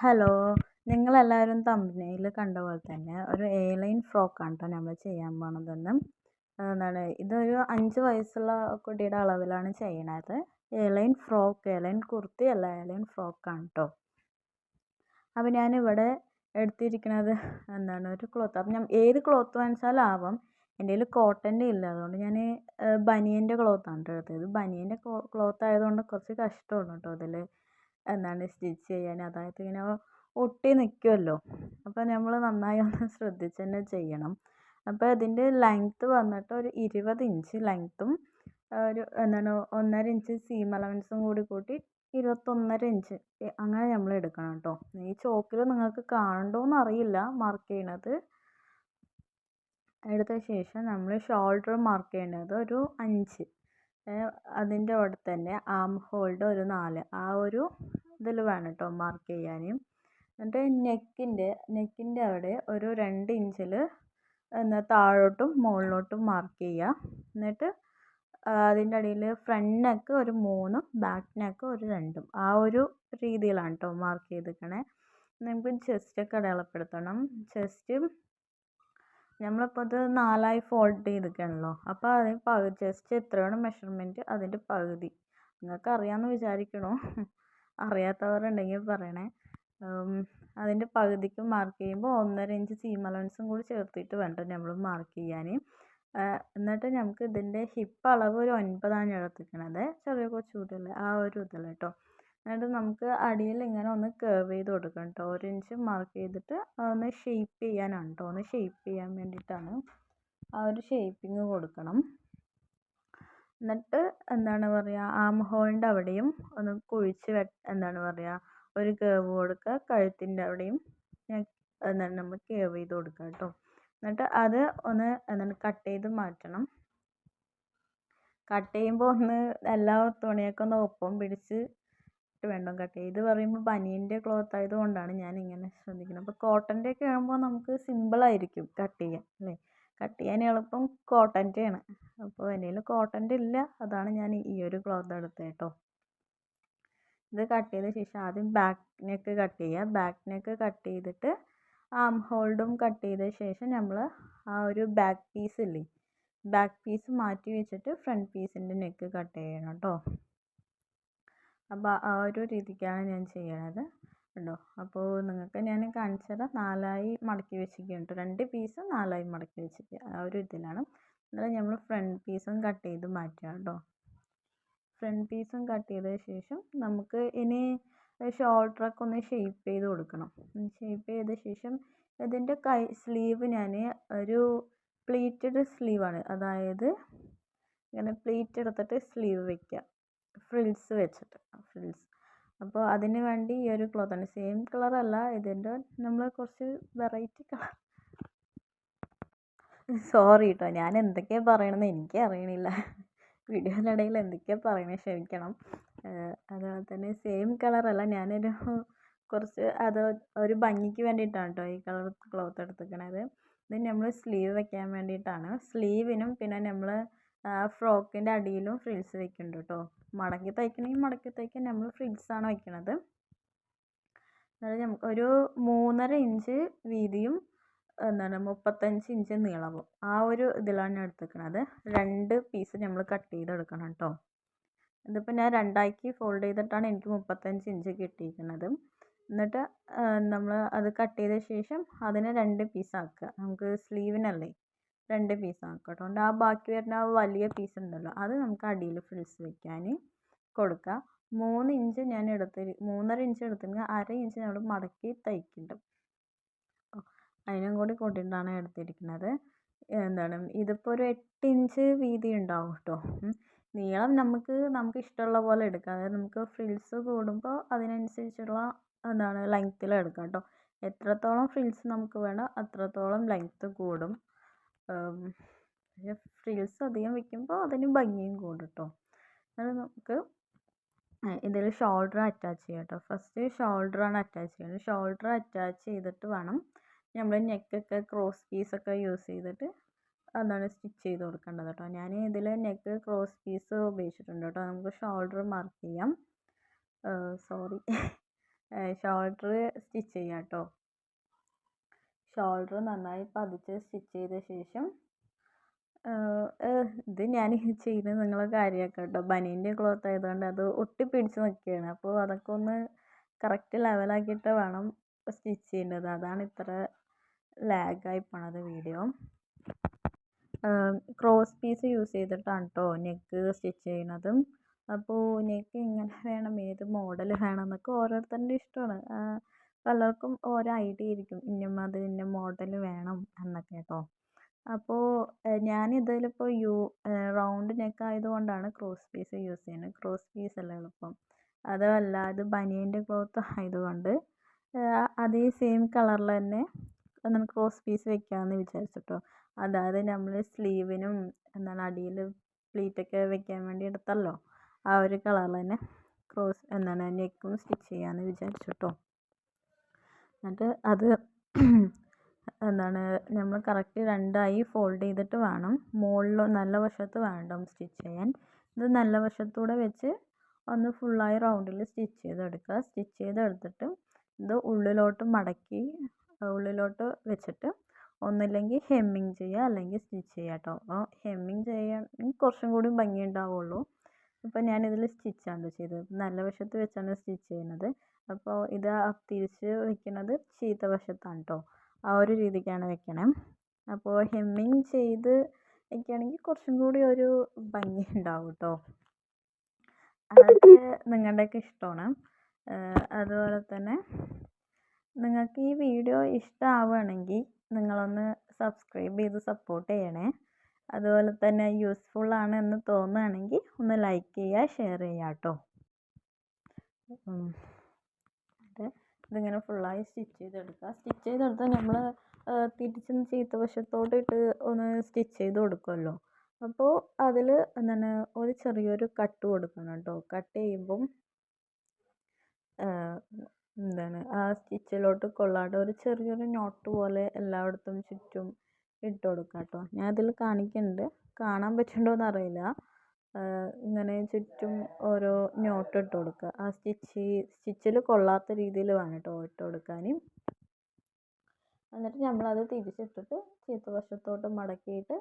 Hello, നിങ്ങളെല്ലാവരും തമ്പനെയിൽ കണ്ട പോലെ തന്നെ ഒരു എയർലൈൻ ഫ്രോക്കാണ് കേട്ടോ നമ്മൾ ചെയ്യാൻ പോണതെന്ന്. ഇതൊരു 5 വയസ്സുള്ള കുട്ടിയുടെ അളവിലാണ് ചെയ്യണത്. എയർലൈൻ കുർത്തി അല്ല, എയർലൈൻ ഫ്രോക്കാണ് കേട്ടോ. അപ്പോൾ ഞാനിവിടെ എടുത്തിരിക്കുന്നത് ഒരു ക്ലോത്ത്. അപ്പം ഞാൻ ഏത് ക്ലോത്ത് വാങ്ങിച്ചാലും ആവാം. എൻ്റെ കയ്യിൽ കോട്ടൻ്റെ ഇല്ല, അതുകൊണ്ട് ഞാൻ ബനിയൻ്റെ ക്ലോത്താണ് കേട്ടോ എടുത്തത്. ബനിയൻ്റെ ക്ലോത്ത് ആയതുകൊണ്ട് കുറച്ച് കഷ്ടമാണ് കേട്ടോ അതിൽ സ്റ്റിച്ച് ചെയ്യാൻ. അതായത് ഇങ്ങനെ ഒട്ടി നിൽക്കുമല്ലോ. അപ്പോൾ നമ്മൾ നന്നായി ഒന്ന് ശ്രദ്ധിച്ച് തന്നെ ചെയ്യണം. അപ്പോൾ ഇതിൻ്റെ ലെങ്ത്ത് വന്നിട്ട് ഒരു 20 ഇഞ്ച് ലെങ്ത്തും ഒരു 1.5 ഇഞ്ച് സീം അലവൻസും കൂട്ടി 21.5 ഇഞ്ച് അങ്ങനെ നമ്മൾ എടുക്കണം കേട്ടോ. ഈ ചോക്കിൽ നിങ്ങൾക്ക് കാണണ്ടോയെന്ന് അറിയില്ല മാർക്ക് ചെയ്യണത്. എടുത്ത ശേഷം നമ്മൾ ഷോൾഡർ മാർക്ക് ചെയ്യേണ്ടത് ഒരു 5. അതിൻ്റെ അവിടെ തന്നെ ആം ഹോൾഡ് ഒരു 4. ആ ഒരു ഇതിൽ വേണം കേട്ടോ മാർക്ക് ചെയ്യാൻ. എന്നിട്ട് നെക്കിൻ്റെ അവിടെ ഒരു 2 ഇഞ്ചിൽ താഴോട്ടും മുകളിലോട്ടും മാർക്ക് ചെയ്യുക. എന്നിട്ട് അതിൻ്റെ അടിയിൽ ഫ്രണ്ട് നെക്ക് ഒരു 3, ബാക്ക് നെക്ക് ഒരു 2. ആ ഒരു രീതിയിലാണ് കേട്ടോ മാർക്ക് ചെയ്തിരിക്കണേ. നമുക്ക് ചെസ്റ്റൊക്കെ അടയാളപ്പെടുത്തണം. ചെസ്റ്റ് നമ്മളിപ്പോൾ അത് 4ആയി ഫോൾഡ് ചെയ്തിരിക്കണല്ലോ. അപ്പോൾ അതിന് ചെസ്റ്റ് എത്രയാണ് മെഷർമെൻറ്റ് അതിൻ്റെ പകുതി നിങ്ങൾക്ക് അറിയാമെന്ന് വിചാരിക്കണോ. അറിയാത്തവരുണ്ടെങ്കിൽ പറയണേ. അതിൻ്റെ പകുതിക്ക് മാർക്ക് ചെയ്യുമ്പോൾ 1.5 ഇഞ്ച് സീം അലവൻസും കൂടി ചേർത്തിട്ട് വേണ്ട നമ്മൾ മാർക്ക് ചെയ്യാൻ. എന്നിട്ട് നമുക്ക് ഇതിൻ്റെ ഹിപ്പ് അളവ് ഒരു 9 ആണ് എടുത്തിരിക്കണത്. ചെറിയ കൊച്ചുകൂടിയല്ലേ ആ ഒരു ഇതിൽ കേട്ടോ. എന്നിട്ട് നമുക്ക് അടിയിൽ ഇങ്ങനെ ഒന്ന് കേർവ് ചെയ്ത് കൊടുക്കണം കേട്ടോ. 1 ഇഞ്ച് മാർക്ക് ചെയ്തിട്ട് ഒന്ന് ഷേപ്പ് ചെയ്യാനാണ് കേട്ടോ. ഒന്ന് ഷേപ്പ് ചെയ്യാൻ വേണ്ടിയിട്ടാണ്. ആ ഒരു ഷേപ്പിങ് കൊടുക്കണം. എന്നിട്ട് ആം ഹോളിൻ്റെ അവിടെയും ഒന്ന് കുഴിച്ച് ഒരു കേർവ് കൊടുക്കുക. കഴുത്തിൻ്റെ അവിടെയും നമ്മൾ കേർവ് ചെയ്ത് കൊടുക്കുക കേട്ടോ. എന്നിട്ട് അത് ഒന്ന് കട്ട് ചെയ്ത് മാറ്റണം. കട്ട് ചെയ്യുമ്പോൾ ഒന്ന് എല്ലാ തുണിയൊക്കെ ഒന്ന് ഒപ്പം പിടിച്ച് വേണം കട്ട് ചെയ്യാൻ. ഇത് പറയുമ്പോൾ ബനിയൻ്റെ ക്ലോത്ത് ആയതുകൊണ്ടാണ് ഞാൻ ഇങ്ങനെ ശ്രദ്ധിക്കുന്നത്. അപ്പോൾ കോട്ടൻ്റെ ഒക്കെ ആകുമ്പോൾ നമുക്ക് സിമ്പിളായിരിക്കും കട്ട് ചെയ്യാൻ അല്ലേ. കട്ട് ചെയ്യാൻ എളുപ്പം കോട്ടൻ്റെയാണ്. അപ്പോൾ എൻ്റെ കയ്യിൽ കോട്ടൻ്റെ ഇല്ല, അതാണ് ഞാൻ ഈ ഒരു ക്ലോത്ത് എടുത്തത് കേട്ടോ. ഇത് കട്ട് ചെയ്ത ശേഷം ആദ്യം ബാക്ക് നെക്ക് കട്ട് ചെയ്യുക. ബാക്ക് നെക്ക് കട്ട് ചെയ്തിട്ട് ആം ഹോൾഡും കട്ട് ചെയ്ത ശേഷം നമ്മൾ ആ ഒരു ബാക്ക് പീസ് ഇല്ലേ, ബാക്ക് പീസ് മാറ്റി വെച്ചിട്ട് ഫ്രണ്ട് പീസിൻ്റെ നെക്ക് കട്ട് ചെയ്യണം കേട്ടോ. അപ്പോൾ ആ ഒരു രീതിക്കാണ് ഞാൻ ചെയ്യണത് കേട്ടോ. അപ്പോൾ നിങ്ങൾക്ക് ഞാൻ കാണിച്ചത് 4ആയി മടക്കി വെച്ചിരിക്കുകയാണ് കേട്ടോ. 2 പീസ് 4ആയി മടക്കി വെച്ചിരിക്കുക ആ ഒരു ഇതിലാണ്. എന്നാലും നമ്മൾ ഫ്രണ്ട് പീസും കട്ട് ചെയ്ത് മാറ്റുക കേട്ടോ. ഫ്രണ്ട് പീസും കട്ട് ചെയ്ത ശേഷം നമുക്ക് ഇനി ഷോൾഡറൊക്കെ ഒന്ന് ഷേപ്പ് ചെയ്ത് കൊടുക്കണം. ഷേപ്പ് ചെയ്ത ശേഷം ഇതിൻ്റെ സ്ലീവ് ഞാൻ ഒരു പ്ലീറ്റഡ് സ്ലീവാണ്, അതായത് ഇങ്ങനെ പ്ലീറ്റ് എടുത്തിട്ട് സ്ലീവ് വയ്ക്കുക ഫ്രിൽസ് വെച്ചിട്ട്. അപ്പോൾ അതിന് വേണ്ടി ഈ ഒരു ക്ലോത്താണ്. സെയിം കളറല്ല, ഇതിൻ്റെ നമ്മൾ കുറച്ച് വെറൈറ്റി കളർ. സോറി കേട്ടോ, ഞാൻ എന്തൊക്കെയാണ് പറയണമെന്ന് എനിക്ക് അറിയണില്ല. വീഡിയോയിനിടയിൽ എന്തൊക്കെയാണ് പറയണത് ക്ഷമിക്കണം. അതുപോലെ തന്നെ സെയിം കളറല്ല, ഞാനൊരു കുറച്ച് ഒരു ഭംഗിക്ക് വേണ്ടിയിട്ടാണ് കേട്ടോ ഈ കളർ ക്ലോത്ത് എടുത്തിരിക്കണത്. ഇത് നമ്മൾ സ്ലീവ് വയ്ക്കാൻ വേണ്ടിയിട്ടാണ്. സ്ലീവിനും പിന്നെ നമ്മൾ ഫ്രോക്കിൻ്റെ അടിയിലും ഫ്രിൽസ് വെക്കുന്നുണ്ട് കേട്ടോ. മടക്കി തയ്ക്കണമെങ്കിൽ മടക്കി തയ്ക്കാൻ, നമ്മൾ ഫ്രിൽസാണ് വയ്ക്കണത്. അതായത് നമുക്ക് ഒരു 3.5 ഇഞ്ച് വീതിയും 35 ഇഞ്ച് നീളവും ആ ഒരു ഇതിലാണ് ഞാൻ എടുത്തിരിക്കണത്. 2 പീസ് നമ്മൾ കട്ട് ചെയ്തെടുക്കണം കേട്ടോ. ഇതിപ്പോൾ ഞാൻ 2ആക്കി ഫോൾഡ് ചെയ്തിട്ടാണ് എനിക്ക് 35 ഇഞ്ച് കിട്ടിയിരിക്കുന്നത്. എന്നിട്ട് നമ്മൾ അത് കട്ട് ചെയ്ത ശേഷം അതിനെ 2 പീസാക്കുക. നമുക്ക് സ്ലീവിനല്ലേ 2 പീസാക്കുക കേട്ടോ. അതുകൊണ്ട് ആ ബാക്കി വരുന്ന ആ വലിയ പീസ് ഉണ്ടല്ലോ, അത് നമുക്ക് അടിയിൽ ഫ്രിൽസ് വെക്കാൻ കൊടുക്കുക. 3 ഇഞ്ച് ഞാൻ 3.5 ഇഞ്ച് എടുത്തിട്ടുണ്ടെങ്കിൽ 1/2 ഇഞ്ച് നമ്മൾ മടക്കി തയ്ക്കുന്നുണ്ട്. അതിനും കൂടി കൂട്ടിയിട്ടാണ് എടുത്തിരിക്കുന്നത്. ഇതിപ്പോൾ ഒരു 8 ഇഞ്ച് വീതി ഉണ്ടാവും കേട്ടോ. നീളം നമുക്ക് ഇഷ്ടമുള്ള പോലെ എടുക്കാം. അതായത് നമുക്ക് ഫ്രിൽസ് കൂടുമ്പോൾ അതിനനുസരിച്ചുള്ള ലെങ്ത്തിൽ എടുക്കാം കേട്ടോ. എത്രത്തോളം ഫ്രിൽസ് നമുക്ക് വേണോ അത്രത്തോളം ലെങ്ത്ത് കൂടും. ഫ്രിൽസ് അധികം വയ്ക്കുമ്പോൾ അതിന് ഭംഗിയും കൂടും കേട്ടോ. അത് നമുക്ക് ഇതിൽ ഷോൾഡർ അറ്റാച്ച് ചെയ്യാം കേട്ടോ. ഫസ്റ്റ് ഷോൾഡറാണ് അറ്റാച്ച് ചെയ്യുന്നത്. ഷോൾഡർ അറ്റാച്ച് ചെയ്തിട്ട് വേണം നമ്മൾ നെക്കൊക്കെ ക്രോസ് പീസൊക്കെ യൂസ് ചെയ്തിട്ട് സ്റ്റിച്ച് ചെയ്ത് കൊടുക്കേണ്ടത് കേട്ടോ. ഞാൻ ഇതിൽ നെക്ക് ക്രോസ് പീസ് ഉപയോഗിച്ചിട്ടുണ്ട് കേട്ടോ. നമുക്ക് ഷോൾഡർ മാർക്ക് ചെയ്യാം. സോറി ഷോൾഡർ സ്റ്റിച്ച് ചെയ്യാം കേട്ടോ. ഷോൾഡർ നന്നായി പതിച്ച് സ്റ്റിച്ച് ചെയ്ത ശേഷം ഇത് ഞാൻ ചെയ്യുന്നത് നിങ്ങളെ കാര്യമാക്കാം കേട്ടോ. ബനീൻ്റെ ക്ലോത്ത് ആയതുകൊണ്ട് അത് ഒട്ടിപ്പിടിച്ച് നിൽക്കുകയാണ്. അപ്പോൾ അതൊക്കെ ഒന്ന് കറക്റ്റ് ലെവലാക്കിയിട്ട് വേണം സ്റ്റിച്ച് ചെയ്യേണ്ടത്. അതാണ് ഇത്ര ലാഗായി പോണത് വീഡിയോ. ക്രോസ് പീസ് യൂസ് ചെയ്തിട്ടാണ് കേട്ടോ നെക്ക് സ്റ്റിച്ച് ചെയ്യണത്. അപ്പോൾ നെക്ക് എങ്ങനെ വേണം, ഏത് മോഡൽ വേണം എന്നൊക്കെ ഓരോരുത്തരുടെ ഇഷ്ടമാണ്. പലർക്കും ഓരോ ഐഡിയ ആയിരിക്കും, ഇന്ന മോഡൽ വേണം എന്നൊക്കെ കേട്ടോ. അപ്പോൾ ഞാനിതിലിപ്പോൾ റൗണ്ട് നെക്ക് ആയതുകൊണ്ടാണ് ക്രോസ് പീസ് യൂസ് ചെയ്യുന്നത്. ക്രോസ് പീസ് അല്ല എളുപ്പം. അതല്ല, ഇത് ബനിയൻ്റെ ക്ലോത്ത് ആയതുകൊണ്ട് അതേ സെയിം കളറിൽ തന്നെ എന്താണ് ക്രോസ് പീസ് വെക്കാമെന്ന് വിചാരിച്ചിട്ടോ. അതായത് നമ്മൾ സ്ലീവിനും അടിയിൽ പ്ലീറ്റൊക്കെ വെക്കാൻ വേണ്ടി എടുത്തല്ലോ, ആ ഒരു കളറിൽ തന്നെ നെക്കും സ്റ്റിച്ച് ചെയ്യാമെന്ന് വിചാരിച്ചിട്ടോ. എന്നിട്ട് അത് നമ്മൾ കറക്റ്റ് രണ്ടായി ഫോൾഡ് ചെയ്തിട്ട് വേണം മുകളിൽ നല്ല വശത്ത് വേണം സ്റ്റിച്ച് ചെയ്യാൻ. ഇത് നല്ല വശത്തൂടെ വെച്ച് ഒന്ന് ഫുള്ളായി റൗണ്ടിൽ സ്റ്റിച്ച് ചെയ്തെടുക്കുക. സ്റ്റിച്ച് ചെയ്തെടുത്തിട്ട് ഇത് ഉള്ളിലോട്ട് മടക്കി ഉള്ളിലോട്ട് വെച്ചിട്ട് ഒന്നില്ലെങ്കിൽ ഹെമ്മിങ് ചെയ്യുക അല്ലെങ്കിൽ സ്റ്റിച്ച് ചെയ്യുക കേട്ടോ. അപ്പോൾ ഹെമ്മിങ് ചെയ്യുകയാണെങ്കിൽ കുറച്ചും കൂടി ഭംഗി ഉണ്ടാവുള്ളൂ. ഇപ്പോൾ ഞാനിതിൽ സ്റ്റിച്ചാണ് ചെയ്തത്, നല്ല വശത്ത് വെച്ചാണ് സ്റ്റിച്ച് ചെയ്യുന്നത്. അപ്പോൾ ഇത് തിരിച്ച് വെക്കുന്നത് ചീത്ത വശത്താണ് കേട്ടോ. ആ ഒരു രീതിക്കാണ് വെക്കണേ. അപ്പോൾ ഹെമ്മിങ് ചെയ്ത് വെക്കുകയാണെങ്കിൽ കുറച്ചും കൂടി ഒരു ഭംഗി ഉണ്ടാവും കേട്ടോ. അതൊക്കെ നിങ്ങളുടെയൊക്കെ ഇഷ്ടമാണ്. അതുപോലെ തന്നെ നിങ്ങൾക്ക് ഈ വീഡിയോ ഇഷ്ടമാവുകയാണെങ്കിൽ നിങ്ങളൊന്ന് സബ്സ്ക്രൈബ് ചെയ്ത് സപ്പോർട്ട് ചെയ്യണേ. അതുപോലെ തന്നെ യൂസ്ഫുൾ ആണ് എന്ന് തോന്നുകയാണെങ്കിൽ ഒന്ന് ലൈക്ക് ചെയ്യുക, ഷെയർ ചെയ്യുക കേട്ടോ. ഇതിങ്ങനെ ഫുള്ളായി സ്റ്റിച്ച് ചെയ്തെടുക്കുക. സ്റ്റിച്ച് ചെയ്തെടുത്താൽ നമ്മൾ തിരിച്ച് ചീത്ത വശത്തോട്ടിട്ട് ഒന്ന് സ്റ്റിച്ച് ചെയ്ത് കൊടുക്കുമല്ലോ. അപ്പോൾ അതിൽ ഒരു ചെറിയൊരു കട്ട് കൊടുക്കണം കേട്ടോ. കട്ട് ചെയ്യുമ്പം ആ സ്റ്റിച്ചിലോട്ട് കൊള്ളാതെ ഒരു ചെറിയൊരു നോട്ട് പോലെ എല്ലായിടത്തും ചുറ്റും ഇട്ട് കൊടുക്കുക കേട്ടോ. ഞാൻ അതിൽ കാണിക്കുന്നുണ്ട്, കാണാൻ പറ്റുന്നുണ്ടോയെന്ന് അറിയില്ല. ഇങ്ങനെ ചുറ്റും ഓരോ നോട്ട് ഇട്ട് കൊടുക്കുക. ആ സ്റ്റിച്ചിൽ കൊള്ളാത്ത രീതിയിൽ വേണം കേട്ടോ ഇട്ട് കൊടുക്കാൻ. എന്നിട്ട് നമ്മളത് തിരിച്ചിട്ടിട്ട് ചീത്ത വശത്തോട്ട് മടക്കിയിട്ട്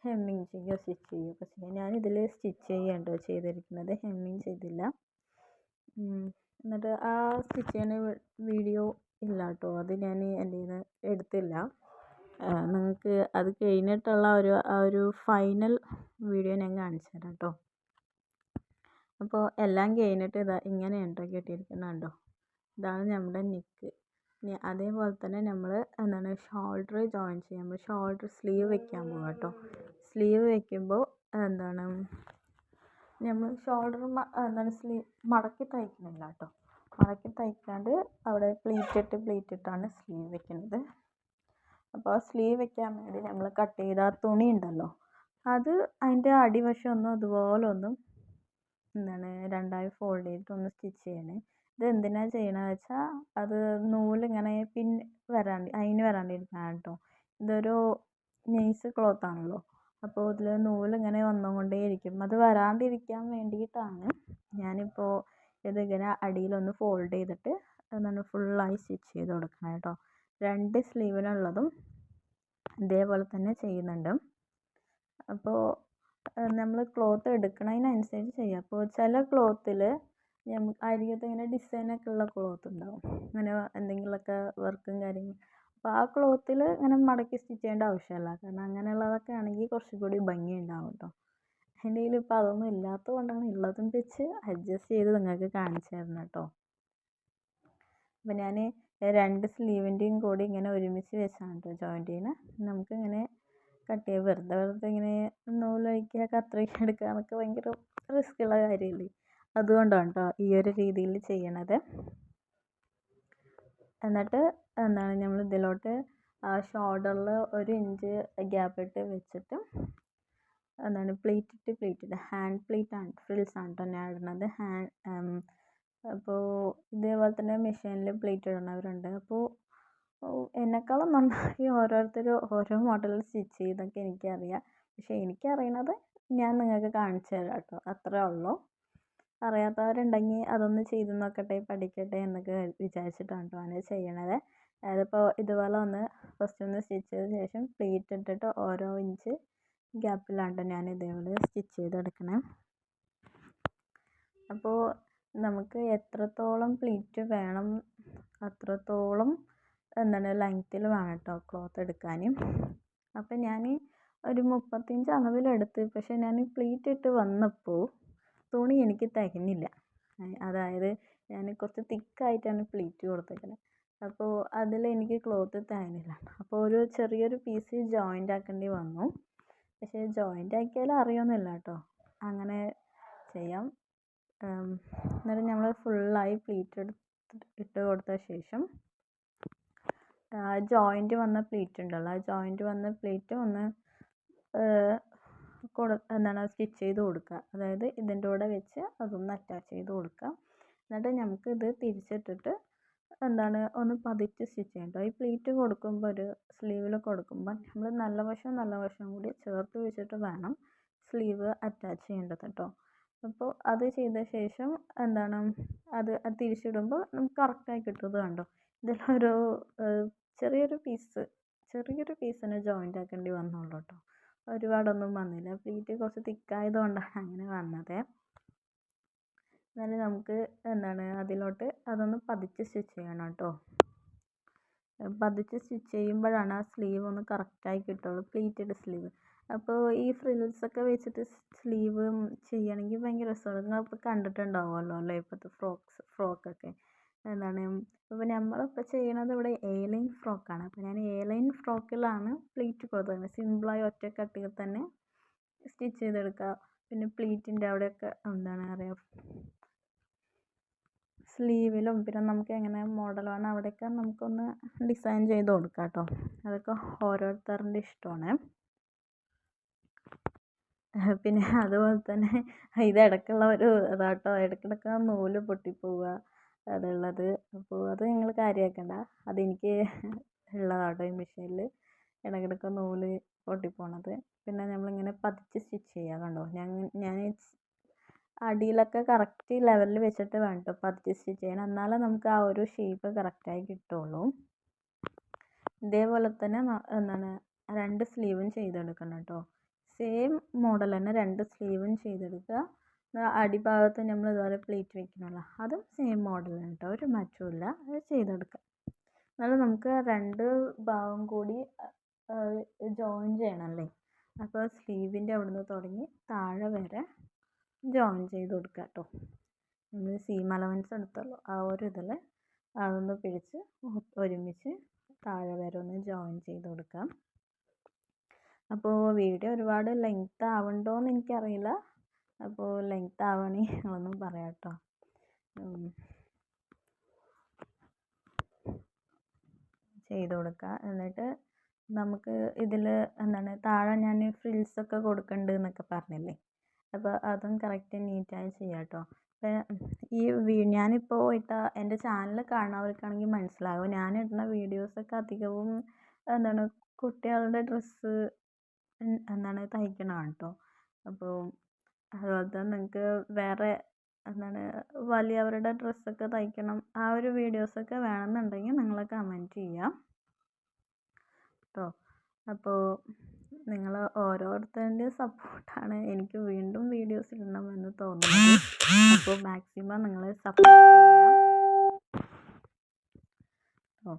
ഹെമ്മിങ് ചെയ്യുക, സ്റ്റിച്ച് ചെയ്യുകയൊക്കെ ചെയ്യുക. ഞാനിതിൽ സ്റ്റിച്ച് ചെയ്യേണ്ടോ ചെയ്തിരിക്കുന്നത്, ഹെമ്മിങ് ചെയ്തില്ല. എന്നിട്ട് ആ സ്റ്റിച്ച് ചെയ്യുന്ന വീഡിയോ ഇല്ല കേട്ടോ, അത് ഞാൻ എൻ്റെ കയ്യിൽ നിന്ന് എടുത്തില്ല. നിങ്ങൾക്ക് അത് കഴിഞ്ഞിട്ടുള്ള ആ ഒരു ഫൈനൽ വീഡിയോ ഞാൻ കാണിച്ചു തരാം കേട്ടോ. അപ്പോൾ എല്ലാം കഴിഞ്ഞിട്ട് ഇങ്ങനെയുണ്ടോ കെട്ടിയിരിക്കുന്നുണ്ടോ. ഇതാണ് നമ്മുടെ നെക്ക്. അതേപോലെ തന്നെ നമ്മൾ ഷോൾഡർ ജോയിൻ ചെയ്യുമ്പോൾ ഷോൾഡർ സ്ലീവ് വെക്കാൻ പോകും കേട്ടോ. സ്ലീവ് വെക്കുമ്പോൾ നമ്മൾ ഷോൾഡർ സ്ലീവ് മടക്കി തയ്ക്കുന്നില്ല കേട്ടോ. മടക്കി തയ്ക്കാണ്ട് അവിടെ പ്ലീറ്റ് ഇട്ടാണ് സ്ലീവ് വെക്കുന്നത്. അപ്പോൾ സ്ലീവ് വെക്കാൻ വേണ്ടി നമ്മൾ കട്ട് ചെയ്ത ആ തുണി ഉണ്ടല്ലോ, അത് അതിൻ്റെ അടിവശം അതുപോലെ രണ്ടായി ഫോൾഡ് ചെയ്തിട്ട് ഒന്ന് സ്റ്റിച്ച് ചെയ്യണേ. ഇത് എന്തിനാണ് ചെയ്യണമെന്ന് വെച്ചാൽ അത് നൂലിങ്ങനെ അതിന് വരാണ്ടിരിക്കാൻ കേട്ടോ. ഇതൊരു നൈസ് ക്ലോത്ത് ആണല്ലോ, അപ്പോൾ ഇതിൽ നൂലിങ്ങനെ വന്നുകൊണ്ടേയിരിക്കും. അത് വരാണ്ടിരിക്കാൻ വേണ്ടിയിട്ടാണ് ഞാനിപ്പോൾ ഇതിങ്ങനെ അടിയിലൊന്ന് ഫോൾഡ് ചെയ്തിട്ട് ഫുള്ളായി സ്റ്റിച്ച് ചെയ്ത് കൊടുക്കണം കേട്ടോ. രണ്ട് സ്ലീവിനുള്ളതും ഇതേപോലെ തന്നെ ചെയ്യുന്നുണ്ട്. അപ്പോൾ നമ്മൾ ക്ലോത്ത് എടുക്കുന്നതിനനുസരിച്ച് ചെയ്യാം. അപ്പോൾ ചില ക്ലോത്തിൽ അരികത്ത് ഇങ്ങനെ ഡിസൈനൊക്കെ ഉള്ള ക്ലോത്ത് ഉണ്ടാവും, അങ്ങനെ എന്തെങ്കിലുമൊക്കെ വർക്കും കാര്യങ്ങളും. അപ്പോൾ ആ ക്ലോത്തിൽ ഇങ്ങനെ മടക്കി സ്റ്റിച്ച് ചെയ്യേണ്ട ആവശ്യമില്ല. കാരണം അങ്ങനെയുള്ളതൊക്കെ ആണെങ്കിൽ കുറച്ചും കൂടി ഭംഗി ഉണ്ടാവും കേട്ടോ. എൻ്റെ കയ്യിൽ ഇപ്പോൾ അതൊന്നും ഇല്ലാത്തത് കൊണ്ടാണ് ഉള്ളതും വെച്ച് അഡ്ജസ്റ്റ് ചെയ്ത് നിങ്ങൾക്ക് കാണിച്ചു തരണം കേട്ടോ. അപ്പോൾ ഞാൻ രണ്ട് സ്ലീവിൻ്റെയും കൂടി ഇങ്ങനെ ഒരുമിച്ച് വെച്ചാണ് കേട്ടോ ജോയിൻറ്റ് ചെയ്യുന്നത്. നമുക്കിങ്ങനെ കട്ട് ചെയ്യുക, വെറുതെ ഇങ്ങനെ നൂലഴിക്കുക, കത്രിക എടുക്കുക എന്നൊക്കെ ഭയങ്കര റിസ്ക്കുള്ള കാര്യമല്ലേ. അതുകൊണ്ടാണ് കേട്ടോ ഈ ഒരു രീതിയിൽ ചെയ്യണത്. എന്നിട്ട് നമ്മൾ ഇതിലോട്ട് ഷോൾഡറിൽ 1 ഇഞ്ച് ഗ്യാപ്പ് ഇട്ട് വെച്ചിട്ട് പ്ലീറ്റ് ഹാൻഡ് പ്ലീറ്റാണ്, ഫ്രിൽസാണ് കേട്ടോ ഞാൻ ഇടുന്നത്. അപ്പോൾ ഇതേപോലെ തന്നെ മെഷീനിൽ പ്ലീറ്റ് ഇടുന്നവരുണ്ട്. അപ്പോൾ എന്നെക്കാളും നന്നായി ഓരോരുത്തർ ഓരോ മോഡൽ സ്റ്റിച്ച് ചെയ്തൊക്കെ എനിക്കറിയാം. പക്ഷേ എനിക്കറിയണത് ഞാൻ നിങ്ങൾക്ക് കാണിച്ചു തരാം കേട്ടോ, അത്രേ ഉള്ളൂ. അറിയാത്തവരുണ്ടെങ്കിൽ അതൊന്ന് ചെയ്ത് നോക്കട്ടെ പഠിക്കട്ടെ എന്നൊക്കെ വിചാരിച്ചിട്ടാണ് കേട്ടോ അങ്ങനെ ചെയ്യണത്. അതിപ്പോൾ ഇതുപോലെ ഫസ്റ്റ് ഒന്ന് സ്റ്റിച്ച് ചെയ്ത ശേഷം പ്ലീറ്റ് ഇട്ടിട്ട് ഓരോ ഇഞ്ച് ഗ്യാപ്പിലാണ്ട് ഞാൻ ഇതേപോലെ സ്റ്റിച്ച് ചെയ്തെടുക്കണേ. അപ്പോൾ നമുക്ക് എത്രത്തോളം പ്ലീറ്റ് വേണം അത്രത്തോളം ലെങ്ത്തിൽ വേണം കേട്ടോ ക്ലോത്ത് എടുക്കാൻ. അപ്പം ഞാൻ ഒരു 35 അളവിലെടുത്ത്, പക്ഷേ ഞാൻ പ്ലീറ്റ് ഇട്ട് വന്നപ്പോൾ തുണി എനിക്ക് തികഞ്ഞില്ല. അതായത് ഞാൻ കുറച്ച് തിക്കായിട്ടാണ് പ്ലീറ്റ് കൊടുത്തേക്കുന്നത്. അപ്പോൾ എനിക്ക് ക്ലോത്ത് തികഞ്ഞില്ല. അപ്പോൾ ഒരു ചെറിയൊരു പീസ് ജോയിൻ്റ് ആക്കേണ്ടി വന്നു. പക്ഷേ ജോയിൻ്റ് ആക്കിയാൽ അറിയൊന്നുമില്ല കേട്ടോ, അങ്ങനെ ചെയ്യാം. എന്നിട്ട് നമ്മൾ ഫുള്ളായി പ്ലീറ്റ് ഇട്ട് കൊടുത്ത ശേഷം ജോയിൻ്റ് വന്ന പ്ലീറ്റ് ഉണ്ടല്ലോ, ആ ജോയിൻ്റ് വന്ന പ്ലീറ്റ് ഒന്ന് സ്റ്റിച്ച് ചെയ്ത് കൊടുക്കുക. അതായത് ഇതിൻ്റെ കൂടെ വെച്ച് അതൊന്ന് അറ്റാച്ച് ചെയ്ത് കൊടുക്കുക. എന്നിട്ട് നമുക്ക് ഇത് തിരിച്ചിട്ടിട്ട് ഒന്ന് പതിച്ച് സ്റ്റിച്ച് ചെയ്യണം കേട്ടോ. ഈ പ്ലീറ്റ് കൊടുക്കുമ്പോൾ ഒരു സ്ലീവിൽ കൊടുക്കുമ്പോൾ നമ്മൾ നല്ല വശം കൂടി ചേർത്ത് വെച്ചിട്ട് വേണം സ്ലീവ് അറ്റാച്ച് ചെയ്യേണ്ടത് കേട്ടോ. അപ്പോൾ അത് ചെയ്ത ശേഷം അത് തിരിച്ചിടുമ്പോൾ നമുക്ക് കറക്റ്റായി കിട്ടുന്നത് കണ്ടോ. ഇതിലൊരു ചെറിയൊരു പീസിന് ജോയിൻ്റ് ആക്കേണ്ടി വന്നുള്ളൂ കേട്ടോ, ഒരുപാടൊന്നും വന്നില്ല. പ്ലീറ്റ് കുറച്ച് തിക്കായത് കൊണ്ടാണ് അങ്ങനെ വന്നത്. എന്നാലും നമുക്ക് അതിലോട്ട് അതൊന്ന് പതിച്ച് സ്റ്റിച്ച് ചെയ്യണം കേട്ടോ. പതിച്ച് സ്റ്റിച്ച് ചെയ്യുമ്പോഴാണ് ആ സ്ലീവ് ഒന്ന് കറക്റ്റായി കിട്ടുള്ളൂ, പ്ലീറ്റഡ് സ്ലീവ്. അപ്പോൾ ഈ ഫ്രിൽസൊക്കെ വെച്ചിട്ട് സ്ലീവ് ചെയ്യണമെങ്കിൽ ഭയങ്കര രസമാണ്. നിങ്ങളിപ്പോൾ കണ്ടിട്ടുണ്ടാവുമല്ലോ അല്ലേ ഇപ്പോഴത്തെ ഫ്രോക്കൊക്കെ. ഇപ്പോൾ നമ്മളിപ്പോൾ ചെയ്യണത് ഇവിടെ A-ലൈൻ ഫ്രോക്കാണ്. അപ്പോൾ ഞാൻ A-ലൈൻ ഫ്രോക്കിലാണ് പ്ലീറ്റ് കൊടുത്തത്. സിമ്പിളായി ഒറ്റ കട്ടിൽ തന്നെ സ്റ്റിച്ച് ചെയ്തെടുക്കുക. പിന്നെ പ്ലീറ്റിൻ്റെ അവിടെയൊക്കെ സ്ലീവിലും പിന്നെ നമുക്ക് എങ്ങനെ മോഡൽ വേണം അവിടെയൊക്കെ നമുക്കൊന്ന് ഡിസൈൻ ചെയ്ത് കൊടുക്കാം കേട്ടോ. അതൊക്കെ ഓരോരുത്തരുടെ ഇഷ്ടമാണ്. പിന്നെ അതുപോലെ തന്നെ ഇത് ഇടയ്ക്കുള്ള ഒരു ഇതാട്ടോ, ഇടയ്ക്കിടയ്ക്ക് നൂല് പൊട്ടിപ്പോവുക അതുള്ളത്. അപ്പോൾ അത് നിങ്ങൾ കാര്യമാക്കണ്ട, അതെനിക്ക് ഉള്ളതാട്ടോ ഈ മെഷീനിൽ ഇടയ്ക്കിടയ്ക്ക് നൂല് പൊട്ടിപ്പോണത്. പിന്നെ നമ്മളിങ്ങനെ പതിച്ച് സ്റ്റിച്ച് ചെയ്യുക കണ്ടോ. ഞാൻ അടിയിലൊക്കെ കറക്റ്റ് ലെവലിൽ വെച്ചിട്ട് വേണം കേട്ടോ പതിച്ച് സ്റ്റിച്ച് ചെയ്യണം, എന്നാലേ നമുക്ക് ആ ഒരു ഷേപ്പ് കറക്റ്റായി കിട്ടുള്ളൂ. ഇതേപോലെ തന്നെ രണ്ട് സ്ലീവും ചെയ്തെടുക്കണം കേട്ടോ. സെയിം മോഡൽ തന്നെ രണ്ട് സ്ലീവും ചെയ്തെടുക്കുക. അടിഭാഗത്ത് നമ്മൾ ഇതുപോലെ പ്ലീറ്റ് വെക്കണമല്ലോ, അതും സെയിം മോഡൽ തന്നെ കേട്ടോ, ഒരു മാറ്റവും ഇല്ല. അത് ചെയ്തെടുക്കുക. എന്നാലും നമുക്ക് രണ്ട് ഭാഗം കൂടി ജോയിൻ ചെയ്യണമല്ലേ. അപ്പോൾ സ്ലീവിൻ്റെ അവിടുന്ന് തുടങ്ങി താഴെ വരെ ജോയിൻ ചെയ്ത് കൊടുക്കുക കേട്ടോ. നമ്മൾ സീം അലവൻസ് എടുത്തല്ലോ, ആ ഒരു ഇതിൽ അതൊന്ന് പിടിച്ച് ഒരുമിച്ച് താഴെ വരെ ഒന്ന് ജോയിൻ ചെയ്ത് കൊടുക്കാം. അപ്പോൾ വീഡിയോ ഒരുപാട് ലെങ്ത് ആവണ്ടോയെന്ന് എനിക്കറിയില്ല. അപ്പോൾ ലെങ്ത് ആവണമെങ്കിൽ നിങ്ങളൊന്നും പറയാം കേട്ടോ. ചെയ്ത് കൊടുക്കുക. എന്നിട്ട് നമുക്ക് ഇതിൽ താഴെ ഞാൻ ഫ്രിൽസൊക്കെ കൊടുക്കുന്നുണ്ട് എന്നൊക്കെ പറഞ്ഞില്ലേ, അപ്പോൾ അതും കറക്റ്റ് നീറ്റായി ചെയ്യാം കേട്ടോ. ഞാനിപ്പോൾ എൻ്റെ ചാനൽ കാണുന്നവർക്കാണെങ്കിൽ മനസ്സിലാവും, ഞാനിടുന്ന വീഡിയോസൊക്കെ അധികവും കുട്ടികളുടെ ഡ്രസ്സ് തയ്ക്കണതാണ് കേട്ടോ. അപ്പോൾ അതുപോലെ തന്നെ നിങ്ങൾക്ക് വേറെ വലിയവരുടെ ഡ്രസ്സൊക്കെ തയ്ക്കണം, ആ ഒരു വീഡിയോസൊക്കെ വേണമെന്നുണ്ടെങ്കിൽ നിങ്ങൾ കമൻറ്റ് ചെയ്യാം കേട്ടോ. അപ്പോൾ നിങ്ങൾ ഓരോരുത്തരുടെയും സപ്പോർട്ടാണ് എനിക്ക് വീണ്ടും വീഡിയോസ് ഇടണമെന്ന് തോന്നുന്നത്. അപ്പോൾ മാക്സിമം നിങ്ങൾ സപ്പോർട്ട് ചെയ്യാം കേട്ടോ.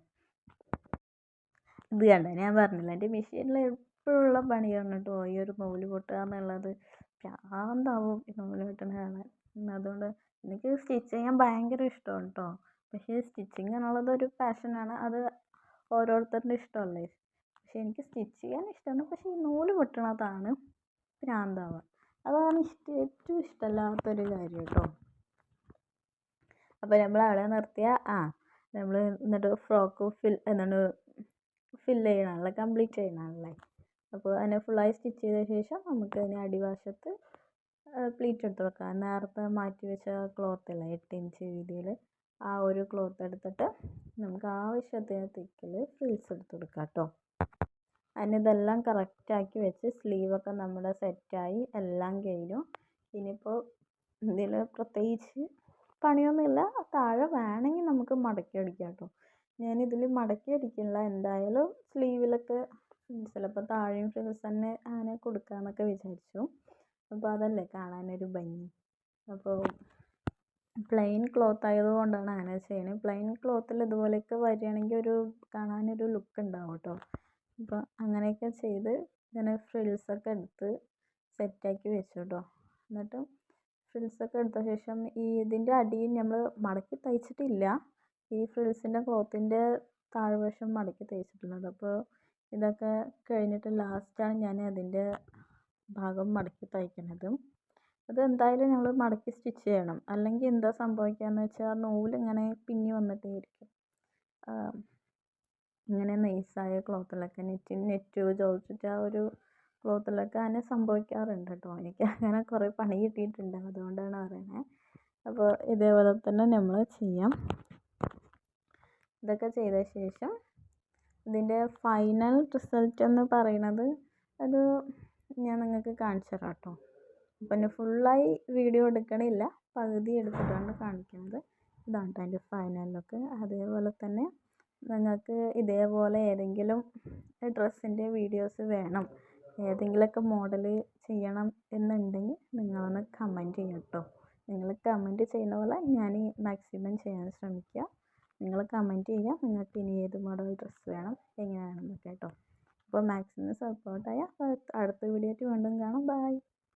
ഇത് കണ്ടോ, ഞാൻ പറഞ്ഞില്ല എൻ്റെ മെഷീനിൽ എപ്പോഴുള്ള പണിയാണ് കേട്ടോ ഈ ഒരു നൂല് പൊട്ടുക എന്നുള്ളത്. ഭ്രാന്താവും ഈ നൂല് പൊട്ടണ കാണാൻ. അതുകൊണ്ട് എനിക്ക് സ്റ്റിച്ച് ചെയ്യാൻ ഭയങ്കര ഇഷ്ടമാണ് കേട്ടോ. പക്ഷേ സ്റ്റിച്ചിങ് എന്നുള്ളത് ഒരു പാഷനാണ്, അത് ഓരോരുത്തരുടെ ഇഷ്ടമല്ലേ. പക്ഷേ എനിക്ക് സ്റ്റിച്ച് ചെയ്യാൻ ഇഷ്ടമാണ്, പക്ഷേ ഈ നൂല് പൊട്ടണതാണ് ഭ്രാന്താവുക. അതാണ് ഏറ്റവും ഇഷ്ടമല്ലാത്തൊരു കാര്യം കേട്ടോ. അപ്പോൾ നമ്മൾ അവിടെ നിർത്തിയ നമ്മൾ എന്നിട്ട് ഫ്രോക്ക് ഫില്ല് ചെയ്യണമല്ലേ, കംപ്ലീറ്റ് ചെയ്യണമല്ലേ. അപ്പോൾ അതിനെ ഫുള്ളായി സ്റ്റിച്ച് ചെയ്ത ശേഷം നമുക്ക് അതിന് അടിവശത്ത് പ്ലീറ്റ് എടുത്ത് വെക്കാം. നേരത്തെ മാറ്റി വെച്ച ക്ലോത്തില്ലേ 8 ഇഞ്ച് വീതിയിൽ, ആ ഒരു ക്ലോത്ത് എടുത്തിട്ട് നമുക്ക് ആവശ്യത്തിന് തിക്കിൽ ഫ്രിൽസ് എടുത്ത് കൊടുക്കാം കേട്ടോ. അതിനിതെല്ലാം കറക്റ്റാക്കി വെച്ച് സ്ലീവൊക്കെ നമ്മുടെ സെറ്റായി എല്ലാം കഴിഞ്ഞു. ഇനിയിപ്പോൾ ഇതിൽ പ്രത്യേകിച്ച് പണിയൊന്നുമില്ല. താഴെ വേണമെങ്കിൽ നമുക്ക് മടക്കി അടിക്കാം കേട്ടോ. ഞാനിതിൽ മടക്കി അടിക്കില്ല. എന്തായാലും സ്ലീവിലൊക്കെ ചിലപ്പോൾ താഴെയും ഫ്രിൽസ് തന്നെ അങ്ങനെ കൊടുക്കാമെന്നൊക്കെ വിചാരിച്ചു. അപ്പോൾ അതല്ലേ കാണാനൊരു ഭംഗി. അപ്പോൾ പ്ലെയിൻ ക്ലോത്ത് ആയതുകൊണ്ടാണ് അങ്ങനെ ചെയ്യുന്നത്. പ്ലെയിൻ ക്ലോത്തിൽ ഇതുപോലെയൊക്കെ വരികയാണെങ്കിൽ കാണാനൊരു ലുക്ക് ഉണ്ടാവും കേട്ടോ. അപ്പോൾ അങ്ങനെയൊക്കെ ചെയ്ത് ഇങ്ങനെ ഫ്രിൽസൊക്കെ എടുത്ത് സെറ്റാക്കി വെച്ചു കേട്ടോ. എന്നിട്ട് ഫ്രിൽസൊക്കെ എടുത്ത ശേഷം ഇതിൻ്റെ അടിയിൽ നമ്മൾ മടക്കി തയ്ച്ചിട്ടില്ല. ഈ ഫ്രിൽസിൻ്റെ ക്ലോത്തിൻ്റെ താഴ്വശം മടക്കി തയ്ച്ചിട്ടുള്ളത്. അപ്പോൾ ഇതൊക്കെ കഴിഞ്ഞിട്ട് ലാസ്റ്റാണ് ഞാൻ അതിൻ്റെ ഭാഗം മടക്കി തയ്ക്കുന്നത്. അത് എന്തായാലും നമ്മൾ മടക്കി സ്റ്റിച്ച് ചെയ്യണം. അല്ലെങ്കിൽ എന്താ സംഭവിക്കുകയെന്ന് വെച്ചാൽ നൂലിങ്ങനെ പിന്നി വന്നിട്ടേ ഇരിക്കും. ഇങ്ങനെ നൈസായ ക്ലോത്തിലൊക്കെ നെറ്റ് ജോർജറ്റ് ആ ഒരു ക്ലോത്തിലൊക്കെ അങ്ങനെ സംഭവിക്കാറുണ്ട് കേട്ടോ. എനിക്ക് അങ്ങനെ കുറേ പണി കിട്ടിയിട്ടുണ്ട്, അതുകൊണ്ടാണ് പറയുന്നത്. അപ്പോൾ ഇതേപോലെ തന്നെ നമ്മൾ ചെയ്യാം. ഇതൊക്കെ ചെയ്ത ശേഷം ഇതിൻ്റെ ഫൈനൽ റിസൾട്ട് എന്ന് പറയുന്നത് അത് ഞാൻ നിങ്ങൾക്ക് കാണിച്ചു തരാം കേട്ടോ. പിന്നെ ഫുള്ളായി വീഡിയോ എടുക്കണില്ല, പകുതി എടുത്തിട്ടാണ് കാണിക്കുന്നത്. ഇതാണ് കേട്ടോ അതിൻ്റെ ഫൈനൽ ലുക്ക്. അതേപോലെ തന്നെ നിങ്ങൾക്ക് ഇതേപോലെ ഏതെങ്കിലും ഡ്രസ്സിൻ്റെ വീഡിയോസ് വേണം, ഏതെങ്കിലുമൊക്കെ മോഡൽ ചെയ്യണം എന്നുണ്ടെങ്കിൽ നിങ്ങളൊന്ന് കമൻറ്റ് ചെയ്യണം കേട്ടോ. നിങ്ങൾ കമൻറ്റ് ചെയ്യുന്ന പോലെ ഞാൻ മാക്സിമം ചെയ്യാൻ ശ്രമിക്കുക. നിങ്ങൾ കമൻറ്റ് ചെയ്യുക നിങ്ങൾക്ക് ഇനി ഏത് മോഡൽ ഡ്രസ്സ് വേണം, എങ്ങനെയാണെന്നൊക്കെ കേട്ടോ. അപ്പോൾ മാക്സിമം സപ്പോർട്ടായ അടുത്ത വീഡിയോ ആയിട്ട് വീണ്ടും കാണാം. ബൈ.